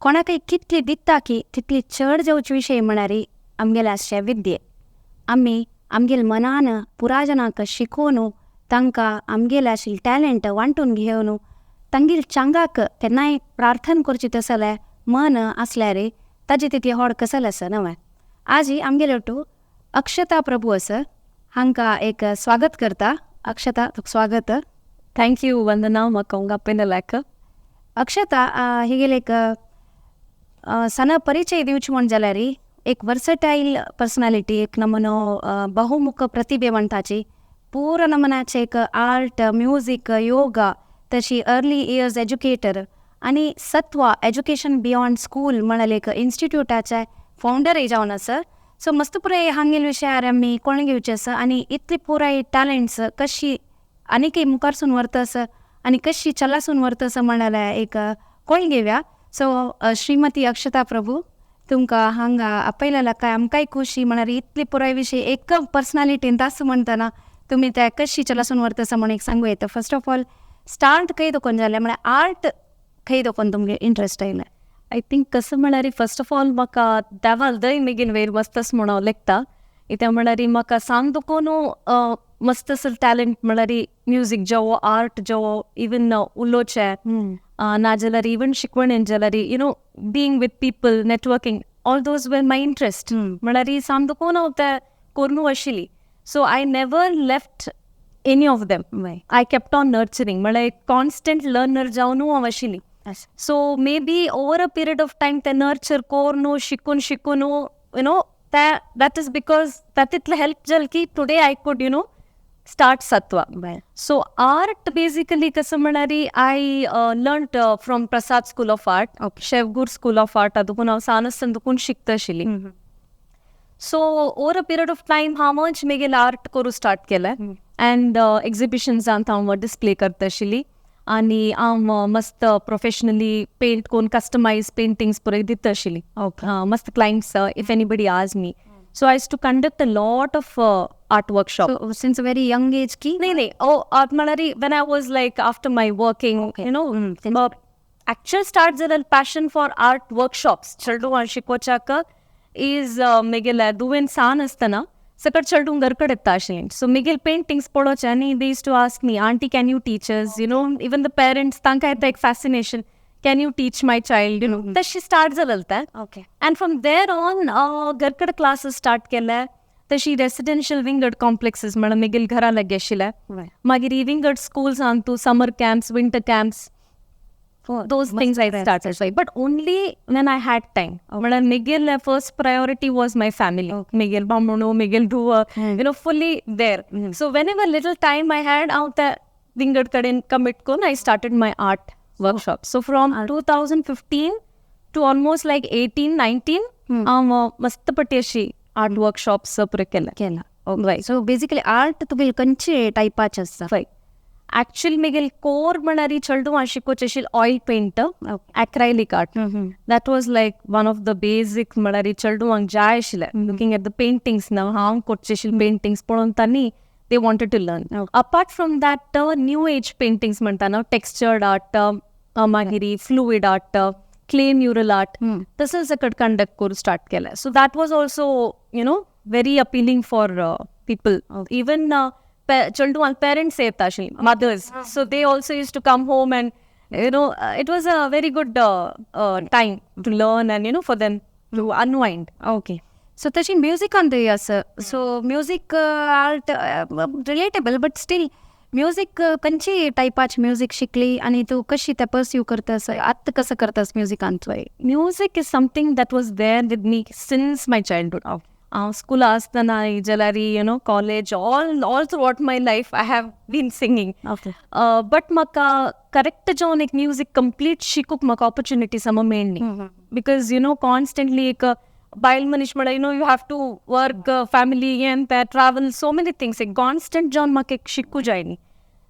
कोणाकय कितली दिसता की तितली चड जावचे विशय म्हणारी आमगेले आसचे विद्ये. आमी आमगेल मनान पुराजनांक शिकोवन तांकां आमगेले आशिल्ले टॅलंट वांटून घेवन तांगेल चांगाक केन्नाय प्रार्थना करची तसले मन आसल्यार ताजे तितले व्हड कसल आसा नवय. आज ही आमगेले टू अक्षता प्रभू आसा, हांकां एक स्वागत करता. अक्षता, तुका स्वागत. ಥ್ಯಾಂಕ್ ಯು ವಂದನಾ, म्हाका उंगापेन ಲೆಕ್ಕ. अक्षता, हिगेले एक सण परिचय दिवचे म्हण जाल्यार एक वर्सटाईल पर्सनालिटी, एक नमूनो बहुमुख प्रतिभे म्हणटाची. पूर्ण नमनाचे एक आर्ट, म्युझिक, योगा, तशी अर्ली इयर्स एज्युकेटर आणि सत्वा एज्युकेशन बियॉन्ड स्कूल म्हणले एक इन्स्टिट्यूटाचे फाउंडर जावन आसा. सो मस्त पुराय हांगेल विशयार आमी कोण घेवचे आसा आनी इतली पुराय टॅलंट्स कशी आनीकय मुखारसून व्हरतस आनी कशी चलासून व्हरतस म्हणल्यार एक कोण घेवया. सो श्रीमती अक्षता प्रभू, तुमकां हांगा आपयलेला काय आमकांय खुशी. म्हळ्यार इतली पुराय विशय एक पर्सनालिटीन तास म्हणटना तुमी ते कशी चलासून व्हरतस म्हण एक सांगू येता. फर्स्ट ऑफ ऑल स्टार्ट खंय दोकोन जालें, म्हळ्यार आर्ट खंय दोकोन तुमगे इंट्रस्ट आयलें? आय थिंक कसं म्हळ्यार फर्स्ट ऑफ ऑल म्हाका देवाल दय मेगीन वयर मस्तस म्हणून लेखता. इत्या म्हळ्यार म्हाका सांग दुखून मस्तस टॅलंट म्हळ्यार म्युझीक जावो, आर्ट जावो, इवन उलोवचे नाजाल्यार इवन शिकवणेन जाल्यार being with people, networking, all those were my interest. म्हळ्यार सांग दुखून हांव ते करून आशिल्ली. So I never left any of them. I kept on nurturing, म्हळ्यार एक कॉन्स्टंट लर्नर जावन हांव आशिल्ली. So maybe over a period of time ते नर्चर कोरून शिकून that is because that it helped jalki today I could start Sattva. So art basically कसं म्हणारी I learned from Prasad School of Art, Shevgur School of Art. adukun hav sanastan dukun शिकता आशिल्ली. So over a period of time how much मेगेल art करू start केलें and exhibitions जावन हांव display करता आशिल्ली. आणि हांव मस्त प्रोफेशनली पेंट करून कस्टमाइज पेंटिंग्स पुराय दिता आशिल्ली. मस्त क्लायंट्स इफ एनीबडी आज me. So I used to conduct a lot of art workshop since very young age की? नाही आर्ट म्हळ्यार when I was like after my working actual start जालें पॅशन फॉर आर्ट वर्कशॉप्स चेडूं शिकोवच्याक is मेगेले दुवेन सान आसतना सकट चेडूं घर कडेन येता आशिल्लें. सो मेगेल पेंटिंग्स पळोवचे आनी they used to ask me, aunty can you teach us, even the parents तांकां येता एक fascination, can you teach my child, तशी स्टार्ट जालें तें. अँड फ्रॉम देर ऑन घर कडेन क्लासीस स्टार्ट केले. तशी रेसिडेन्शियल विंगड कॉम्प्लेक्सीस म्हळ्यार मेगेल घरा लागी आशिल्ले. मागीर ही विंगड स्कूल्स तूं summer camps, winter camps, those things I started, but only when I had time. But Miguel first priority was my family. Miguel Bamuno, Miguel Dua, fully there. So whenever little time I had out the Wingard Kadin commit kon, I started my art workshop. So from 2015 to almost like 18, 19, mast patyashi art workshops pure kela. Right. So basically art tu bil kanche type achassa. Right. Actually मेगेल कोर म्हणारी चेडूं हांव शिकोवचें आशिल्लें oil paint, acrylic art. That was like one of the basic म्हळ्यार चेडूं हांव जाय आशिल्लें. लुकींग एट द पेंटिंग्स नाव हांव करचें आशिल्लें पेंटिंग्स पळोवन तांणी they wanted to learn. Apart from that new age paintings म्हणटा न्हू, टेक्स्चर्ड आर्ट, मागीर fluid art, clay mural art, तसो सकट कंडक्ट करून स्टार्ट केलें. So that was also very appealing for people. Even children and parents say mothers, so they also used to come home and it was a very good time to learn and for them to unwind. Okay, so tashi music on the yes, so music art relatable, but still music kanchi type of music शिकली आणि तू कशी ते pursue करतास, आत कसं करतास म्युझिकांत? Music is something that was there with me since my childhood. School asthana, jalari, college, all throughout my life I have been singing. But maka correct jawn ek music complete shikuk maka opportunity sama mainly because constantly ek bail manish mada you have to work, family and travel, so many things, ek constant jawn maka ek shikku jaini.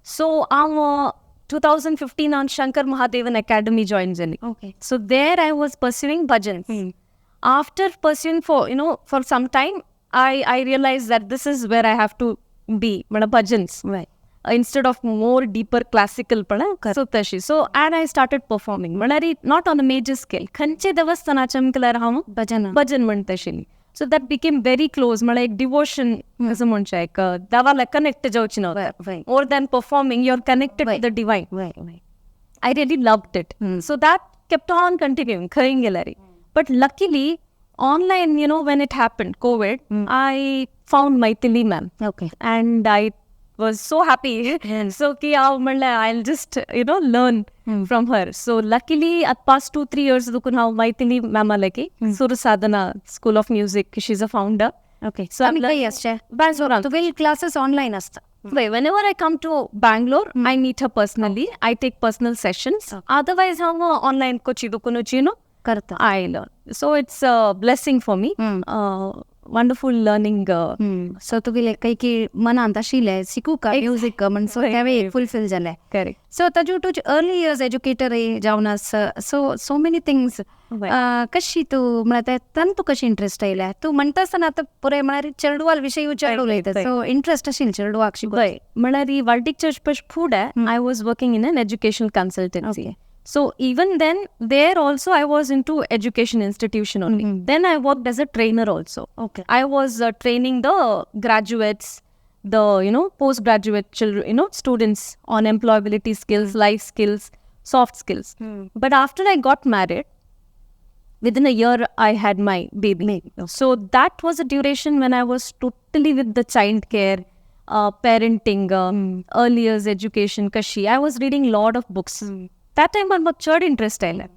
So 2015 on Shankar Mahadevan Academy joined jali. So there I was pursuing bhajans. After pursuing for some time, I realized that this is where I have to be, bhajans. instead of more deeper classical pala. So tashi. So and I started performing. Malari not on a major scale. Khanche davastana chamkala rahamu bhajan mantashili. So that became very close. Mala ek devotion as a muncha ek davala connect jauchino. More than performing, you're connected to the divine. I really loved it. So that kept on continuing. Kharingelari. But luckily, online, when it happened, COVID, I found Maithili ma'am. Okay. And I was so happy. So ki I'll just, learn from her. So luckily, at past 2-3 years, now Maithili ma'am alaki, Sur Sadhana School of Music. She's a founder. Okay. So I'm Bangalore. 12 classes online asta. Whenever I come to Bangalore, I meet her personally. I take personal sessions. Otherwise, online ko chidukunu chino. I learn. So it's a blessing for me. Wonderful learning. So तुगेले काही की मन आता शिले शिकू का music मन सो त्यावे fulfil झाले. Correct. So तजू तुझ अर्ली इयर्स एज्युकेटर आहे जावनास so many things. कशी तू मला तन तू कशी इंटरेस्ट आयला तू म्हणतास ना आता पुरे म्हणारी चेडवाल विषय विचारलो येते सो इंटरेस्ट असेल चेडवाक शिकू म्हणारी वाल्टिक चर्च पश फूड आहे. I was working in an educational consultancy. So even then, there also I was into education institution only. Then I worked as a trainer also. Okay. I was training the graduates, the postgraduate children, students on employability skills, life skills, soft skills. But after I got married, within a year I had my baby. So that was a duration when I was totally with the child care, parenting, early years education, Kashi. I was reading a lot of books. That time I was churd interest in it.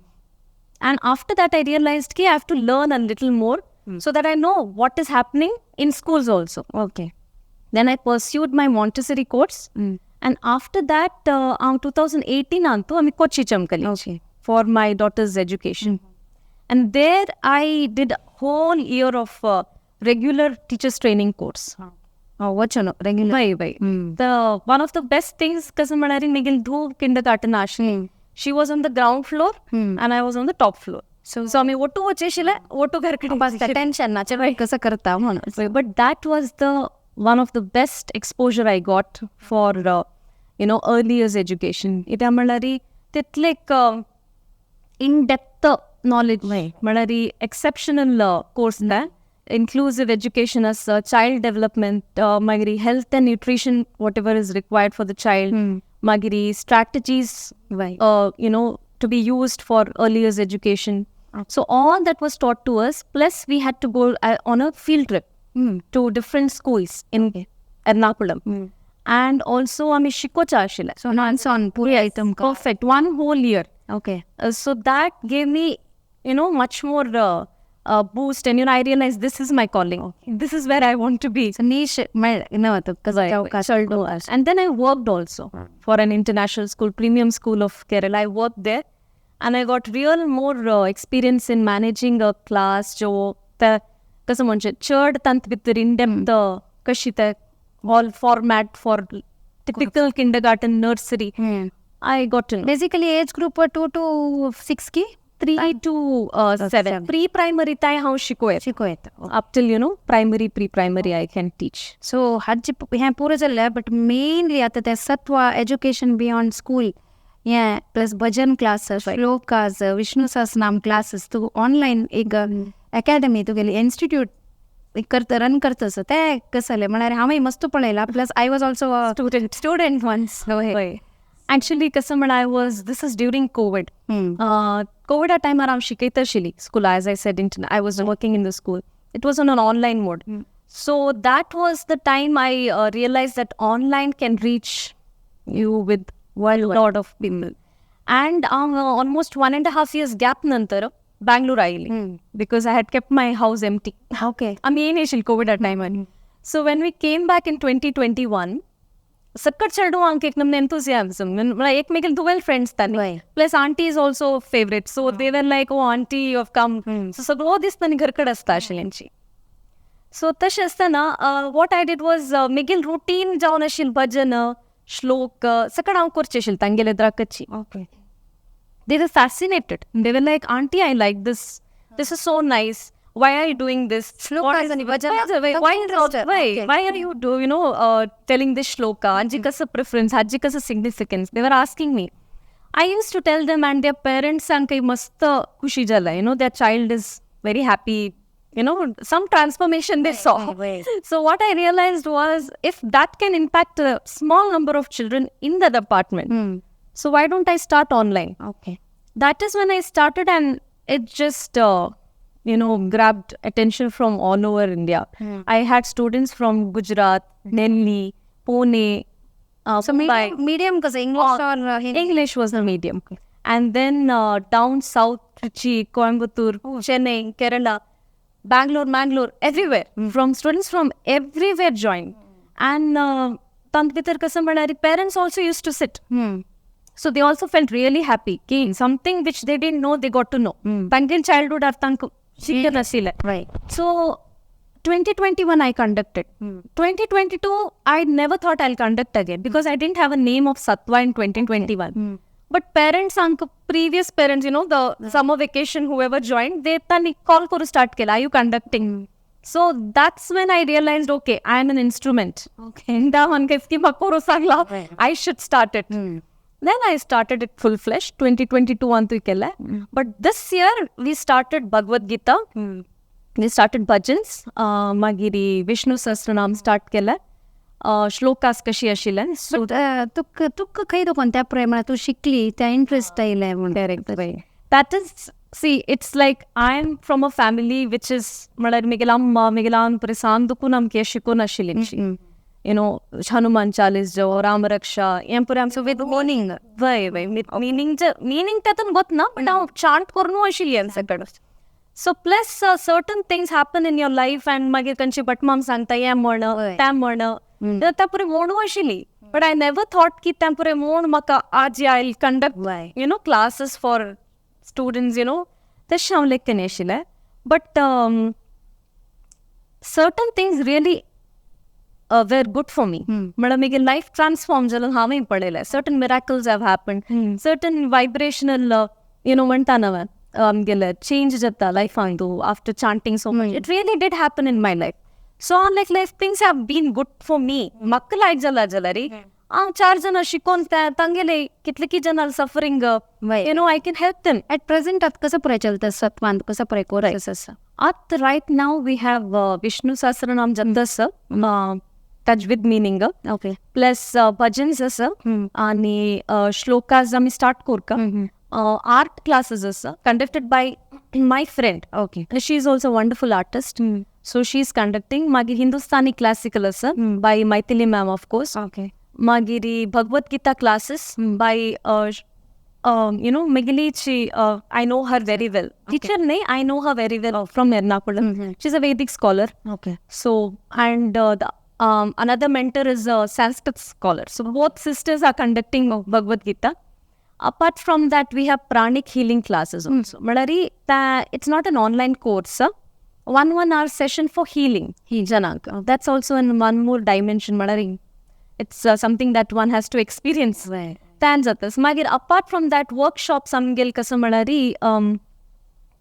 And after that I realized that I have to learn a little more so that I know what is happening in schools also. Okay. Then I pursued my Montessori course. And after that, 2018 antu ami Kochi chamkali for my daughter's education. And there I did a whole year of regular teachers training course. Wachano regular. The one of the best things kasamanari migil do kindergarten ashli. She was on the ground floor and I was on the top floor. So ami ottu vacheshile ottu garkidi bas attention na chalo kasa karta म्हणून. But that was the one of the best exposure I got for early years education. Ita malari titlek in depth knowledge malari exceptional course na inclusive education as child development, magari health and nutrition, whatever is required for the child, magari strategies, to be used for early years education. So all that was taught to us. Plus we had to go on a field trip to different schools in Ernakulam. And also ami shikocha ashila. So hands on puri item ka. Perfect. One whole year. Okay. So that gave me much more boost, and I realized this is my calling. This is where I want to be. So niche And then I worked also for an international school, premium school of Kerala. I worked there and I got real more experience in managing a class. Jo churd tant with the in-depth kashita all format for typical kindergarten nursery. I got to know. Basically age group 2 to 6 ki 3 to 7. Pre-primary tai how shikoyet. Up till primary, pre-primary I can teach. So hajji यहाँ पूरा चल रहा है, but mainly आता है Sattva Education beyond school. Yeah, plus भजन classes, shlokas, Vishnu सहस्रनाम classes. तो online एक academy तो गेली institute रन करतस ते कसले म्हणारे हांवें मस्त पळयला. Plus I was also a student once. Actually, this is during COVID. COVID at time around Shikaita Shili school, as I said, I was working in the school. It was on an online mode. So that was the time I realized that online can reach you with a lot of people. And almost 1.5 years gap nantar, Bangalore aili. Because I had kept my house empty. Okay. COVID at time. So when we came back in 2021, सटकट चढू आंक एक नमने enthusiasm. मला एकमेकांना 12 friends तानी. Plus auntie is also favorite. So they were like, oh auntie you have come. So सगळं दिसतानी घरकडे असता आशिल्यांची. So तशें असताना what I did was मिगील routine जावन आशिल भजन, श्लोक सकाळ हांव करचें आशिल तांगेले द्राकची. Okay. They were fascinated. They were like, auntie I like this. This is so nice. why are you doing this? Shlokas and bhajan. Why are you telling this shloka? Ajji kasa preference, ajji kasa significance. They were asking me. I used to tell them, and their parents ankai mast khushi jala. Their child is very happy. Some transformation they saw. So what I realized was, if that can impact a small number of children in the department, so why don't I start online? Okay. That is when I started, and it just grabbed attention from all over India. I had students from Gujarat, Delhi, Pune. So medium because English or Hindi? English was the medium. And then down south, Trichy, Coimbatore, Chennai, Kerala, Bangalore, everywhere. From students from everywhere joined. And parents also used to sit. So they also felt really happy. Something which they didn't know, they got to know. Tankin childhood arthanku shikya nasile. Right. So 2021 I conducted. 2022 I never thought I'll conduct again, because I didn't have a name of Sattva in 2021. But parents, previous parents, the summer vacation, whoever joined, they call kuru start kela, are you conducting? So that's when I realized, okay, I am an instrument. Okay. I should start it. Then I started it full-fledged, 2022 antu ikella. But this year, we started Bhagavad Gita. We started bhajans. Magiri Vishnu Sahasranam start kella. Shlokas कशी आशिल्ल्यान. सो तुका खंय तो कोणत्या प्रेमात तूं शिकली त्या इंट्रस्ट आयले म्हण direct way. That is, see, it's like I'm from a family which is, म्हळ्यार म्हगेली अम्मा म्हगेली आन पळय सान दुखून आमकां शिकोवन आशिल्ली. हनुमान चालीस जावं, राम रक्षा, हें पळय आमचो विथ मोर्निंग वय मिनींग तातूंत गोतना, बट हांव चांट करून आशिल्ली आमचे कडेन. So plus certain things happen in your life, and मागीर खंयची भटमाम सांगता हें म्हण तें म्हण, त्या पुरे म्हणू आशिल्ली. But I never thought की त्या पुरे म्हण म्हाका आज I'll conduct classes for students, तशें हांव लेख केलें आशिल्लें. But certain things really were good for me. म्हळ्यार म्हगे लायफ ट्रान्सफॉर्म जालें हांवें पळयलें. Certain miracles have happened. Certain vibrational म्हणटा न्हय आमगेलें चेंज जाता लायफांत after chanting so much. It really did happen in my life. So like life things have been good for me. म्हाका लायक जाला जाल्यार हांव 4 जाणां शिकोवन तांगेले कितले की जाणां suffering, I can help them. At present at कसं पुरे चलता सत्वांत कसं पुरे कोर्सेस आसा? At right now we have Vishnu Sahasranam janda आसा, tajvid meaning. Okay. Plus bhajans आसा आनी shlokas आमी start कोरका. Art classes आसा conducted by my friend. Okay. She is also a wonderful artist. So she is conducting. Magir Hindustani classical asa by Maithili ma'am, of course. Okay. Magiri Bhagavad Gita classes by Megilichi. I know her very well. Okay. Teacher nahi, I know her very well from Ernakulam. She's a Vedic scholar. Okay. So and another mentor is a Sanskrit scholar. So both sisters are conducting Bhagavad Gita. Apart from that, we have pranic healing classes also. Malari, it's not an online course. 1 hour session for healing. Janaka. That's also in one more dimension. Malari, it's something that one has to experience. Tanjatas. Magir, apart from that, workshops amgel kasa malari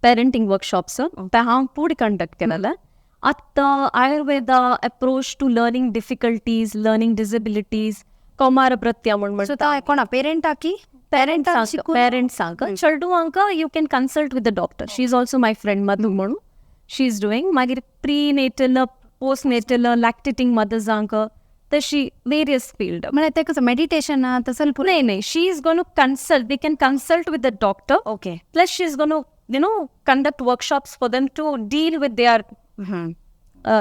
parenting workshops. Taham pudi conduct kenala. At the Ayurveda approach to learning difficulties, learning disabilities. Kaumara pratyamon. So ta kona parent aki? Parents anka chaldu anka you can consult with the doctor. She is also my friend Madhu Manu. She is doing magir prenatal, postnatal, lactating mothers anka. She various field. Mane te kasa meditation tasal pura. No. She is going to consult. They can consult with the doctor. Okay. Plus she is going to conduct workshops for them to deal with their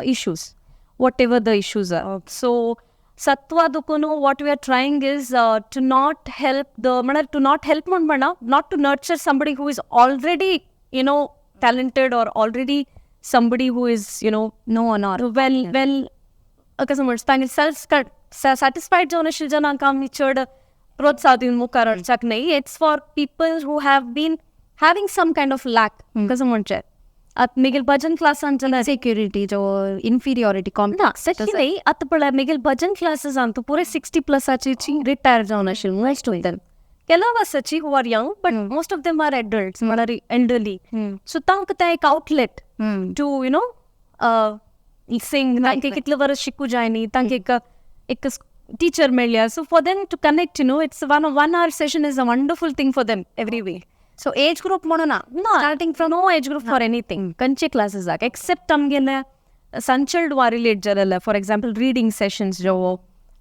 issues, whatever the issues are. Okay. So Sattva Education, what we are trying is to not help not to nurture somebody who is already, talented, or already somebody who is, no or not. Satisfied it's for people who have been having some kind of lack. At Miguel Bhajan class antala Security or inferiority complex. Actually, at Miguel Bhajan classes antu pure 60 plus achi retire jauna shil most of them. ಕೆಲವು ಅಸಚಿ who are young but most of them are adults म्हळ्यार elderly. So तांकां तें एक outlet to sing. तांकां कितले verse शिकू जाय न्ही, तांकां एक teacher मेळ्ळ्या. So for them to connect, it's 1 hour session is a wonderful thing for them every week. So age group ಮಾಡೋಣ Starting from no age group for anything. Kanche classes ಆಗ except ಆಮ್ಗೆಲ್ಲ ಸಂಚಲ್ಡ್ ರಿಲೇಟ್ ಜರಲ್ಲ. For example reading sessions ಜೋ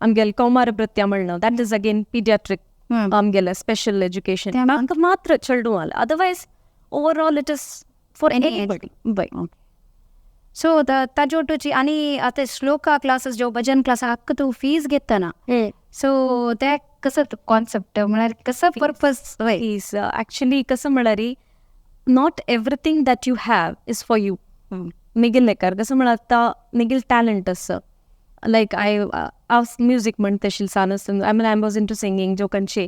ಆಮ್ಗೆಲ್ಲ ಕೌಮಾರ ಭೃತ್ಯ ಮಳ್ನ that is again pediatric ಆಮ್ಗೆಲ್ಲ special education ಆಮ್ಗೆ ಮಾತ್ರ ಚಲ್ಡು ಅಲ್ಲ. Otherwise over all it is for anybody. ಬೈ सो ताजोटची आणि आता श्लोका क्लासेस जो भजन क्लास हक्क तू फीज घेताना सो त्या कसं कॉन्सेप्ट म्हळ्यार कसं पर्पज फीज ॲक्च्युली कसं म्हळ्यार not everything that you have is for you. निगील लेकार कसं म्हळ्यार आतां निगील टॅलंट असं लायक हांव म्युजीक म्हणटा तशी सान I was into singing जो खंयचे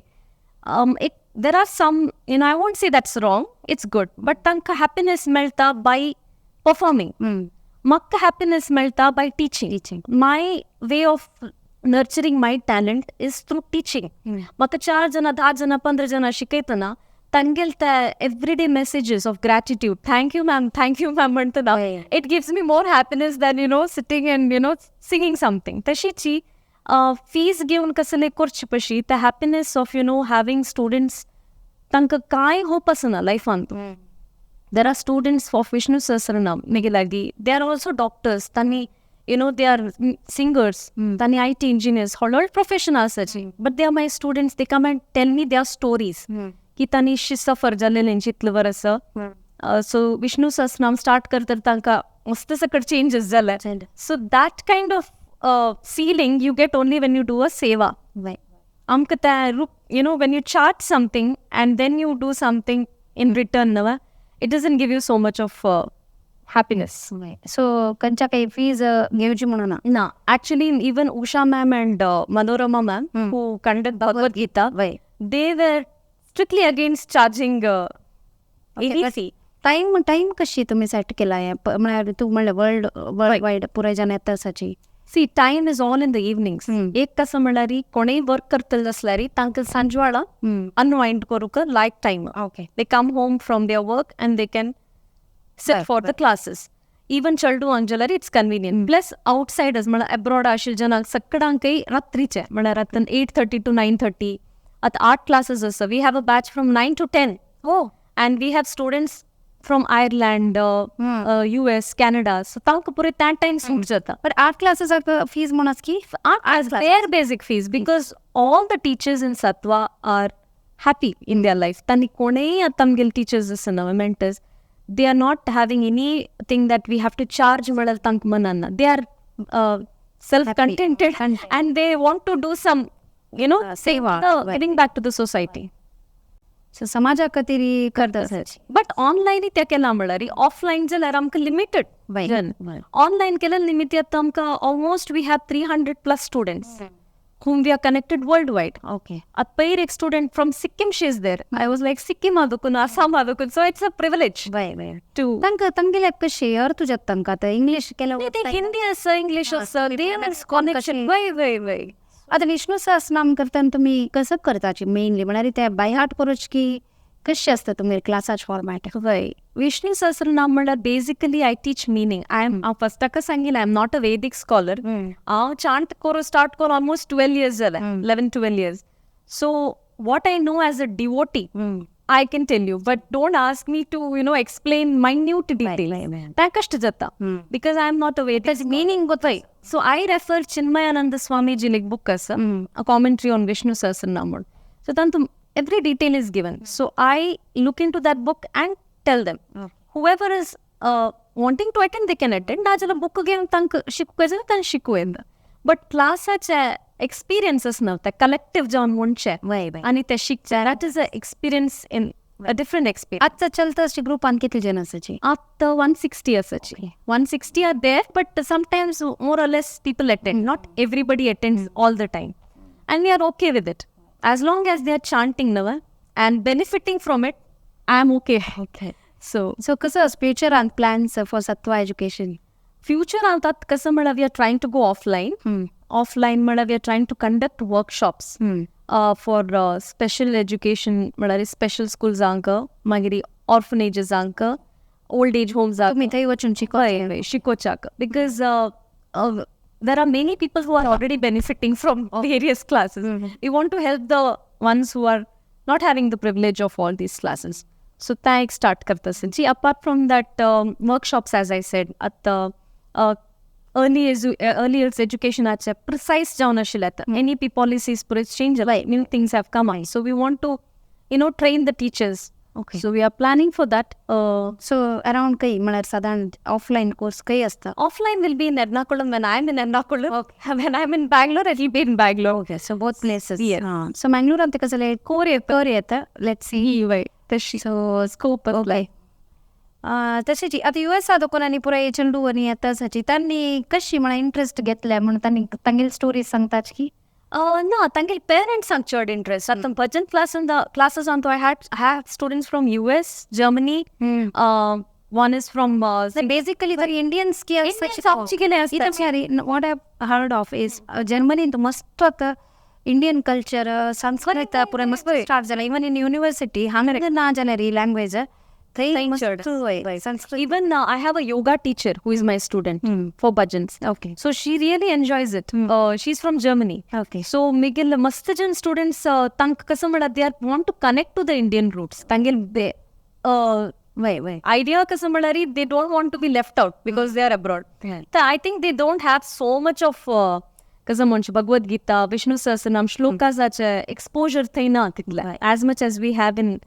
एक there are some I won't say that's wrong, it's good, but तांकां हॅपिनेस मेळटा बाय परफॉर्मिंग. म्हाका हॅपिनेस मेळटा by teaching. My way of nurturing my talent is through teaching. म्हाका 4 जाणां 10 जाणां 15 जाणां शिकयतना तांगेल ते everyday messages of gratitude, thank you ma'am म्हणटना it gives me more happiness than sitting and singing something. तशीची फीज घेवन कसले करची पशी ते हॅपिनेस ऑफ हॅविंग स्टुडंट्स तांकां कांय होप आसना लायफान. There are students of Vishnu Sahasranam, Megilagi. They are also doctors. Tani, they are singers. Tani IT engineers. All professionals such. But they are my students. They come and tell me their stories. Ki tani she suffer jalelen chitlu varasa. So Vishnu Sahasranam start kartar tanka mast sakad changes jala. So that kind of feeling you get only when you do a seva. Amkata, when you chart something and then you do something in return, nava. It doesn't give you so much of happiness. So kancha kai fees घेवची म्हणून ना. Actually, even Usha ma'am and Manorama ma'am who conduct Bhagavad Gita, they were strictly against charging any fee. Time कशी तुम्ही set केला आहे म्हणजे तू म्हणलं वर्ल्ड वाईड पुरे जण येतात साची. See, time is all in the evenings. एक कसं म्हळ्यार कोणेय वर्क करतले जाल्यार तांकां सांजवाळ अनवाइंड करूंक like time. Okay, they come home from their work and they can sit for the classes. Even चलडू अंजलारी it's convenient. Plus outsiders म्हळ्यार अब्रॉड आशिल्ले जनांक सगळ्यांकय रात्रीचे म्हळ्यार रातन 8:30 to 9:30 आतां 8 classes आसा. We have a batch from 9 to 10. And we have students from Ireland, US, Canada. So तांकां पुरे त्या time suit जाता. but art classes fees म्हणून की their basic fees because all the teachers in Sattva are happy in their life. Tani कोणेय आतांगेल teachers Asna mentors, they are not having anything that we have to charge म्हळ्यार तांकां मनाना. They are self-contented and they want to do some seva, giving back to the society. सो समाजा खातीर करतात. But online ते केला म्हळ्यार ऑफलायन जाल्यार आमकां लिमिटेड. ऑनलायन केल्यार लिमिटेड आमकां almost we have 300+ students whom we are connected worldwide. Okay. At pair ek student from Sikkim, she is there. I was like, Sikkim adukun, Assam adukun. So it's a privilege. To ತಂಗಿಲೆ share ತುಜ ತಂಕ English ಕೆಲವು Hindi asa, English asa, they are connection. Why. आता विष्णू सहस्रनाम करताना तुम्ही कसं करताची mainly म्हळ्यार ते बाय हार्ट करूच की कशी असतं तुम्ही क्लासाच फॉर्मॅट. विष्णू सहस्रनाम म्हळ्यार basically I teach meaning. I am first ताका सांगिल्लें I am not a Vedic scholar. हांव चांट करून स्टार्ट करून ऑलमोस्ट 12 years जालें, 11-12 years. So what I know as a devotee I can tell you, but don't ask me to, explain minute details. That kashta jata. Because I am not a Vedic. Because meaning gotai. So I refer Chinmayananda Swamiji like book as a commentary on Vishnu Sahasranam. So tantum every detail is given. So I look into that book and tell them. Whoever is wanting to attend, they can attend. Na jala book again tank shikku tan shikku. But class such experiences now, the collective जाऊन म्हणचे आणि ते शिकचे. That is an experience in a different experience. आता चलता अशी group आणि किती जण असायची? आता 160 असायची. 160 are there, but sometimes more or less people attend. Not everybody attends all the time. And we are okay with it. As long as they are chanting now and benefiting from it, I am okay. So कसं future and plans for Sattva education? Future antat कसं म्हळ्यार we are trying to go offline. offline mala we are trying to conduct workshops for special education malari special schools anka magiri orphanages anka old age homes तुम्ही थंय वचून शिकवाय shikochak because there are many people who are already benefiting from various classes. We want to help the ones who are not having the privilege of all these classes. So thanks start karta sinchi. Apart from that workshops, as I said, at the early years education at precise jauna shilata NEP policies pure change new things have come on, so we want to train the teachers. Okay. So we are planning for that. So around काही मला साधारण offline course काही असतं Offline will be in Ernakulam when I'm in Ernakulam. When I'm in Bangalore, it will be in Bangalore. Okay, so both places. Yes. So Mangalore ಅಂತ कसं core येतं let's see so scope apply. तशी आता US कोणानी पुरा चेंडू आणि आता सची त्यांनी कशी मला इंटरेस्ट घेतल्या म्हणून त्यांनी तांगेल स्टोरी सांगतात की No, thank parents are showed interest. At the bhajan classes on I have students from US, Germany. One is from basically the Indians ki what I've heard of is Germany the must of the Indian culture Sanskrit pura must start jala even in university hangre na janari language Sanskrit. Even I have a yoga teacher who is my student for bhajans. Okay. So she really enjoys it. She's from Germany. Okay. So Miguel Mastajan students tank kasamada they want to connect to the Indian roots. Tangil idea kasamadari they don't want to be left out because they are abroad. So I think they don't have so much of kasamonch Bhagavad Gita, Vishnu Sahasranam, shlokas exposure thaina titla as much as we have in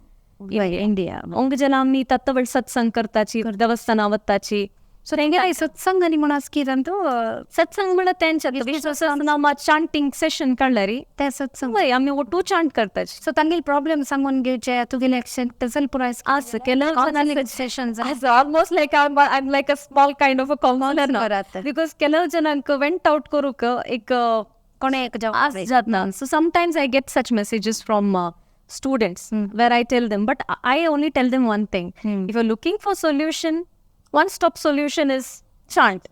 India. Onga jala amni tattaval satsang kartachi, devasthana avattachi. So I satsang ani manaskirantu satsang mala tencha Vishnu Sahasranama chanting session kallari. Te satsang amni wo two chant kartachi. So tangil problem someone give to the election tasal pura as kela sessions as almost like I'm like a small kind of a counselor now because kela janank went out koruka ek kone ek jawab jatna. So sometimes I get such messages from students where I tell them, but I only tell them one thing. If you're looking for solution, one stop solution is chant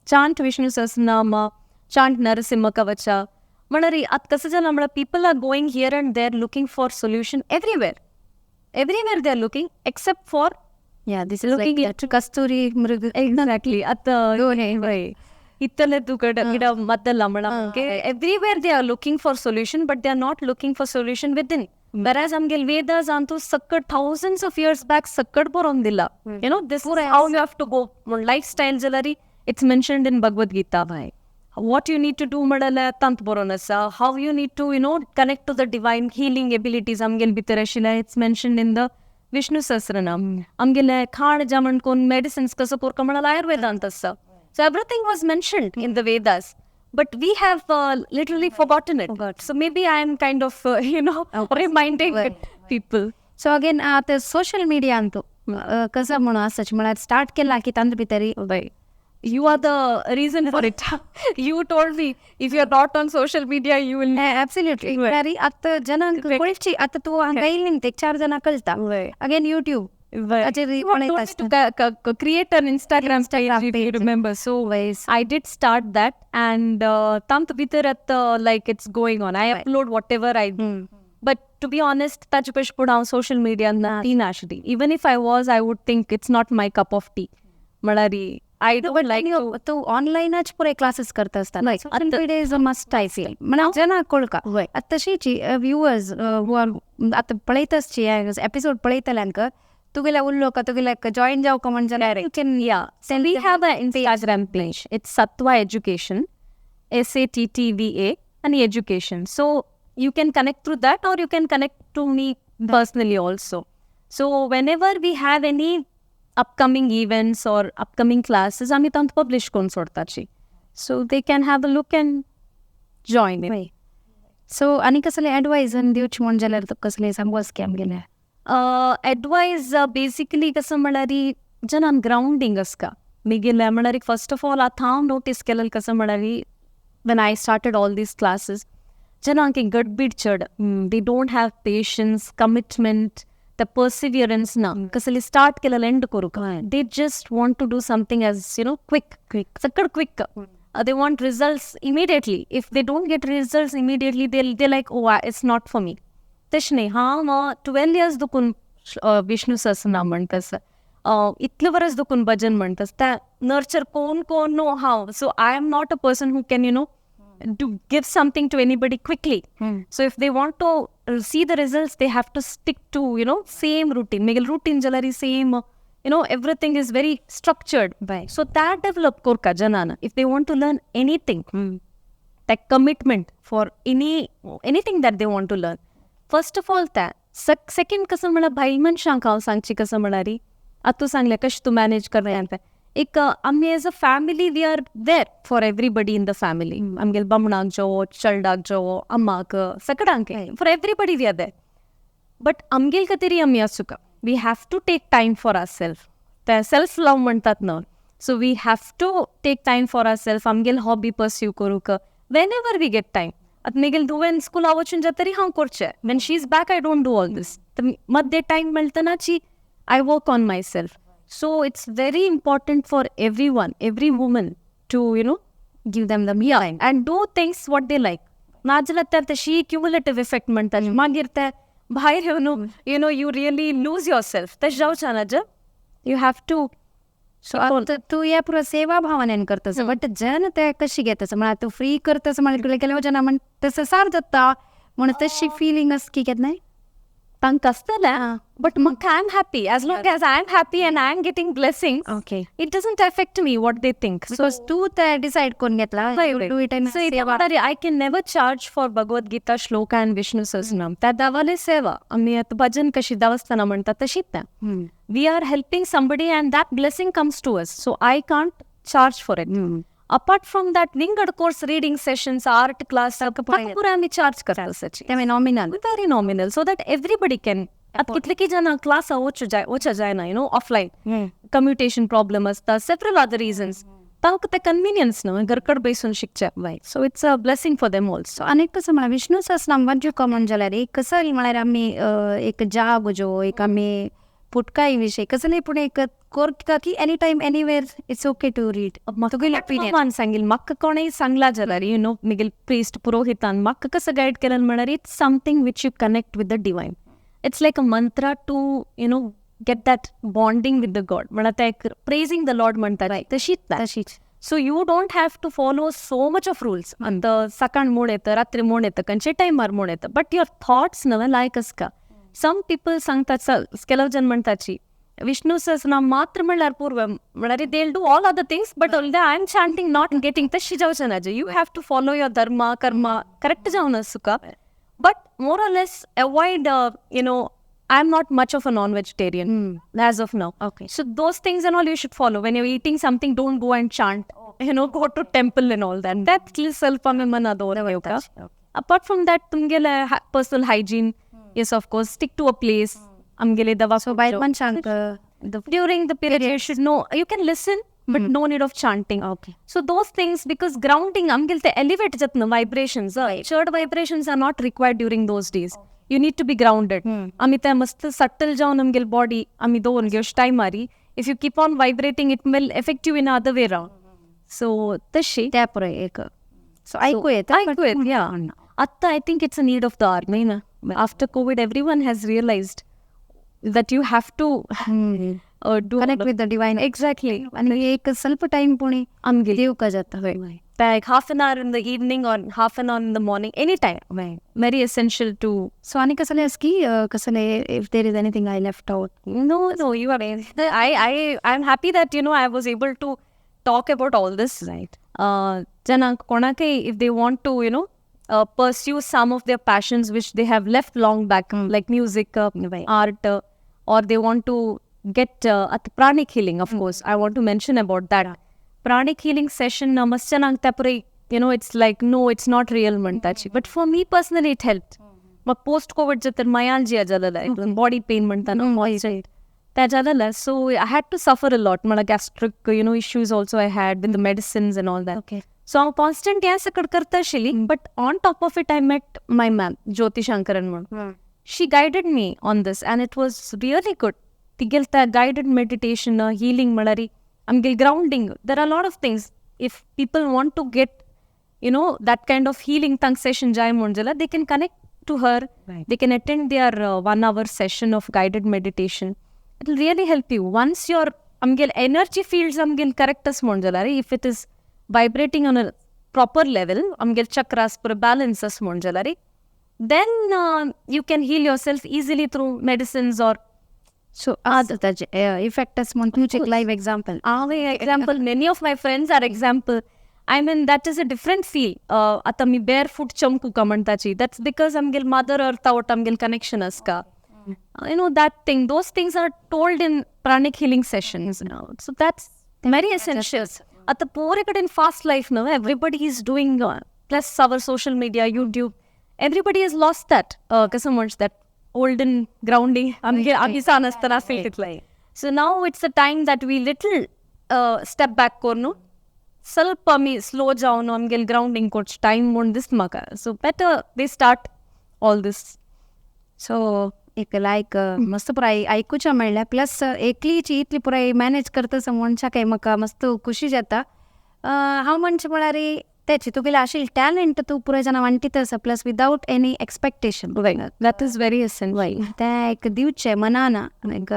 Vishnu Sahasranama, chant Narasimha Kavacha. Manari at kasajana people are going here and there looking for solution everywhere they are looking except for this is looking like at Kasturi Mruga exactly at the everywhere they are looking for solution, but they are not looking for solution within. Whereas Amgel Vedas antu sakkad thousands of years back sakkad borondilla. This is how you have to go. Lifestyle jalari, it's mentioned in Bhagavad Gita. What you need to do madala tant boronasa. How you need to, connect to the divine healing abilities. Amgel Bitarashila, it's mentioned in the Vishnu Sahasranam. Amgel Khan Jaman kon medicines kasapur kamadala Ayurvedantasa. So everything was mentioned in the Vedas. But we have literally forgotten it. So maybe I am kind of, reminding people. So again, the social media antu kasa mona such mala start kella ki tandu bitari. You are the reason for it. You told me if you are not on social media, you will. Absolutely. Very at the jana kulchi at the two angailing take charge jana kalta. Again, YouTube. To create an Instagram page, if you remember. So I did start that, and tant bitar at like it's going on. I upload whatever I do. But to be honest, Tajupesh put on social media actually. Even if I was, I would think it's not my cup of tea. Malari, I don't like to online ach pure classes karta astan. Social media is a must, I feel. Mana jana kolka. At the shichi viewers who are at the playtas chi episode playtalanka. Tugila ulloka tugila join jaw comment jana you can so we have an Instagram page. It's Sattva Education, SATTVA and education. So you can connect through that, or you can connect to me personally also. So whenever we have any upcoming events or upcoming classes, ami tant publish konsortachi. So they can have a look and join it. So anikasale advice and diuch monjalar to kasale sambos ke amgele. Advice basically kasamalari janan grounding aska migil amalari first of all atham notice kelal kasamalari when I started all these classes janan ke gadbid chad they don't have patience, commitment, the perseverance na kasali start kelal end koruka they just want to do something as quick sakkad quick they want results immediately. If they don't get results immediately, they're like, oh, it's not for me. तशें हांव 12 years दुखून Vishnu सहस्रनाम म्हणटास, इतले verse दुखून भजन म्हणटास, त्या nurture कोण नो हांव. So I am not a person who can to give something to anybody quickly. So if they want to see the results, they have to stick to, same routine. Megil routine jalari same, everything is very structured. Right. So that develop korka janana. If they want to learn anything, that commitment for anything that they want to learn. First of all, that second कसं मला भाईमन शांकाव सांगची कसं म्हणारी आता तू सांगले कश तू manage करणे एक आम्ही as a family we are there for everybody in the family. आमगेल बमणाक जो चलडाक जो अम्माक सगळ्यांक for everybody we are there. But आमगेल कतरी आम्ही असू का we have to take time for our self. त्या सेल्फ लव म्हणतात ना. So we have to take time for our self. आमगेल हॉबी परस्यू करूक whenever we get time. आता मेगेल दुवेन स्कूल आवचून जा तरी हांव करचें. When she is back I don't do all this. तर मध्ये टाइम मेळटनाची I work on my self. So it's very important for everyone, every woman to, give them the time and do things what they like. Najala tashi cumulative effect म्हणतात. मागीर ते भायर येवन you really lose yourself. तश जावचा ना ज. You have to. सो आता तू या पुरा सेवा भावनेन करतस बट जन ते कशी घेतस म्हणा तू फ्री करतस म्हणले केल्या जना म्हण तसं सार जाता म्हण तशी फिलिंग अस की घेत नाही तांक आसतलें. बट म्हाका I am happy as long as I am happy and I am getting blessings. Okay it doesn't affect me what they think. Because तू ते डिसाइड करून घेतला डू इट इन सेवा. I can never charge for Bhagavad Gita shloka and Vishnu Sahasranam. त्या दावाले सेवा आम्ही आता भजन कशी दावस्ताना म्हणतात तशीच त्या. We are helping somebody and that blessing comes to us. So I can't charge for it. Apart from that, winged course reading sessions, art class, पूरा आम्ही charge करतात सची. त्यामुळे nominal Very nominal, so that everybody can. आता कितले की जण class वचा जाय ना ऑफलाईन कम्युटेशन प्रॉब्लेम असता सेव्हरल अदर रिझन्स तांकां ते कन्विनियन्स न्हू घरकड बसून शिकचे. So it's a blessing for them also. आनी कसं म्हणा विष्णू सहस्रनाम वज्र कॉमन जाल्यार एक कसं म्हळ्यार आमी एक जाग जो एक आमी पुटकाई विषय कसं नाही पुणे एक कोर्ट की any time anywhere it's okay to read. म्हाका सांगील म्हाका कोणेय सांगला जाल्यार मिगेल प्रिस्ट पुरोहितान म्हाका कसं गायड केलें म्हळ्यार it's something which you connect with the divine. It's like a mantra to, get that bonding with the God. म्हणा ते praising the Lord म्हणतात. तशीच. So you don't have to follow so much of rules. आता सकाळ म्हूण येतं, रात्री म्हूण येतं, खंयचे टायमार म्हूण येतं. But your thoughts न्हू लायक आसका. Some people सांगतात केलो जन म्हणटाची विष्णू सहस्रनाम मात्र म्हणल्यार पूर्व म्हळ्यार they'll do all other things but only I am chanting not getting तशी जावचें ना. You have to follow your dharma, karma. Correct जावन आसुका. But more or less avoid, I'm not much of a non-vegetarian as of now. Okay. So those things and all you should follow. When you're eating something, don't go and chant, go to temple and all that. That's self-amemana. Apart from that, tumgele personal hygiene. Yes, of course, stick to a place. Amgele dawa. So by one chunk, during the period, you should know. You can listen. But no need of chanting. Okay. So those things, because grounding, amgil te elevate jatna vibrations. Third vibrations are not required during those days. You need to be grounded. Ami te mast subtle jaun amgil body. Ami do onge time mari. If you keep on vibrating, it will affect you in other way around. So tashi. त्यापुरे एक. So I quit. Yeah. Atta I think it's a need of the hour. Na. After COVID, everyone has realized that you have to do connect with the divine. Exactly. आणि एक ಸ್ವಲ್ಪ time Pune आमगे देव का जाता है. Like half an hour in the evening or half an hour in the morning, anytime. Very essential to. So आणि कसले की कसले if there is anything I left out. No, you are. I'm happy that I was able to talk about all this. Right. Jana konake if they want to pursue some of their passions which they have left long back, like music, art, or they want to get at pranic healing. Of course, I want to mention about that. Pranic healing session namastanang tapure, it's like no, it's not real mantachi. But for me personally, it helped. But post COVID jatar myalgia jalala, body pain manta no moisture. That jalala. So I had to suffer a lot. Mala gastric, issues also I had with the medicines and all that. Okay. So I'm constant yes karta shili. But on top of it, I met my ma'am, Jyoti Shankaran. She guided me on this, and it was really good. Tigilta guided meditation, healing, malari, amgil grounding. There are a lot of things. if people want to get, that kind of healing tongue session jai monjala, they can connect to her. Right. They can attend their 1 hour session of guided meditation. It will really help you. Once your energy fields correct as monjala, if it is vibrating on a proper level, chakras pura balance as monjala, then you can heal yourself easily through medicines or. So, the effect as Montuchik live example. Example, many of my friends are example. I mean, that is a different feel. Atami barefoot chamku kamantachi. That's because mother earth out connection aska. That thing. Those things are told in pranic healing sessions now. So that's very essential. At the poor in fast life now, everybody is doing plus our social media, YouTube. Everybody has lost that. That olden grounding. So now it's the time that we little step back korno. Salpa slow down amgel grounding coach time on this maka. So better they start all this. So मस्त पुरा ऐकूच्या म्हणल्या plus एकलीची इतली पुरा manage करता म्हणच्या काही म्हाका मस्त खुशी जाता. हांव म्हणचे म्हळ्यार त्याची तुगेलें आशिल्लें टॅलंट तूं पुराय जाणां वांटिता plus without any expectation. That is very essential. तें एक दिवचें मनाना एक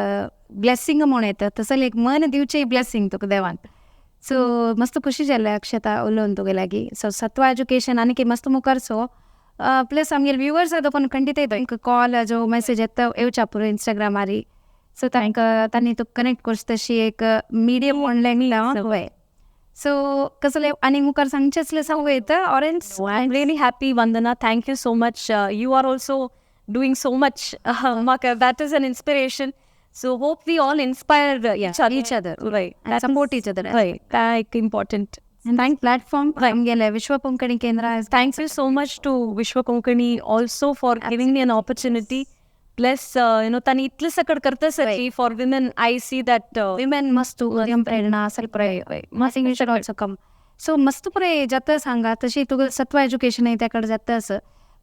ब्लेसिंग म्हूण येता तसो एक मन दिवचें ब्लेसिंग तुका देवान. सो मस्त खुशी जालें अक्षता उलोवन तुगे लागीं. सो सत्वा एज्युकेशन आनी मस्त मुखार सो प्लस आमगे व्युअर्स आसा पण खंडीत तांकां कॉल जो मेसेज येता येवच्या पुरो इंस्टाग्रामारी. सो तांकां तांणी तुका कनेक्ट करच तशी एक मिडियम ऑनलायन वय. So, कसले आणि मुखार सांगचे असले सांगू येतं orange. I'm really happy, Vandana. Thank you so much. You are also doing so much. Maka, that is an inspiration. So, hope we all inspire each other. Right. And support each other. Right. That's important. And thank platform. Vishwa Konkani Kendra. Thanks you so much to Vishwa Konkani also for giving me an opportunity. Plus, tani itli sakad karta sachi for women. I see that women must do prerna asal pray. Must English should also come. So must pray jata sanga तशी तुगेल सत्वा education आहे त्याकडे जाता असं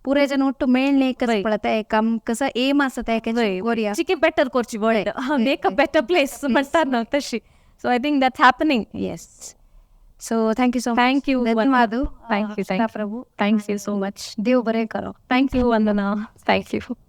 पुरे जण ಒಟ್ಟು ಮೇಳ್ನೆ कसं पडत आहे काम कसं एम असत आहे गोरिया चिकी बेटर करची world make a better place म्हणतात ना तशी. So I think that's happening. Yes. So thank you so much. Thank you, धन्यवाद. Thank you, Akshatha Prabhu. Thank you so much. देव बरे करो. Thank you, Vandana. Thank you.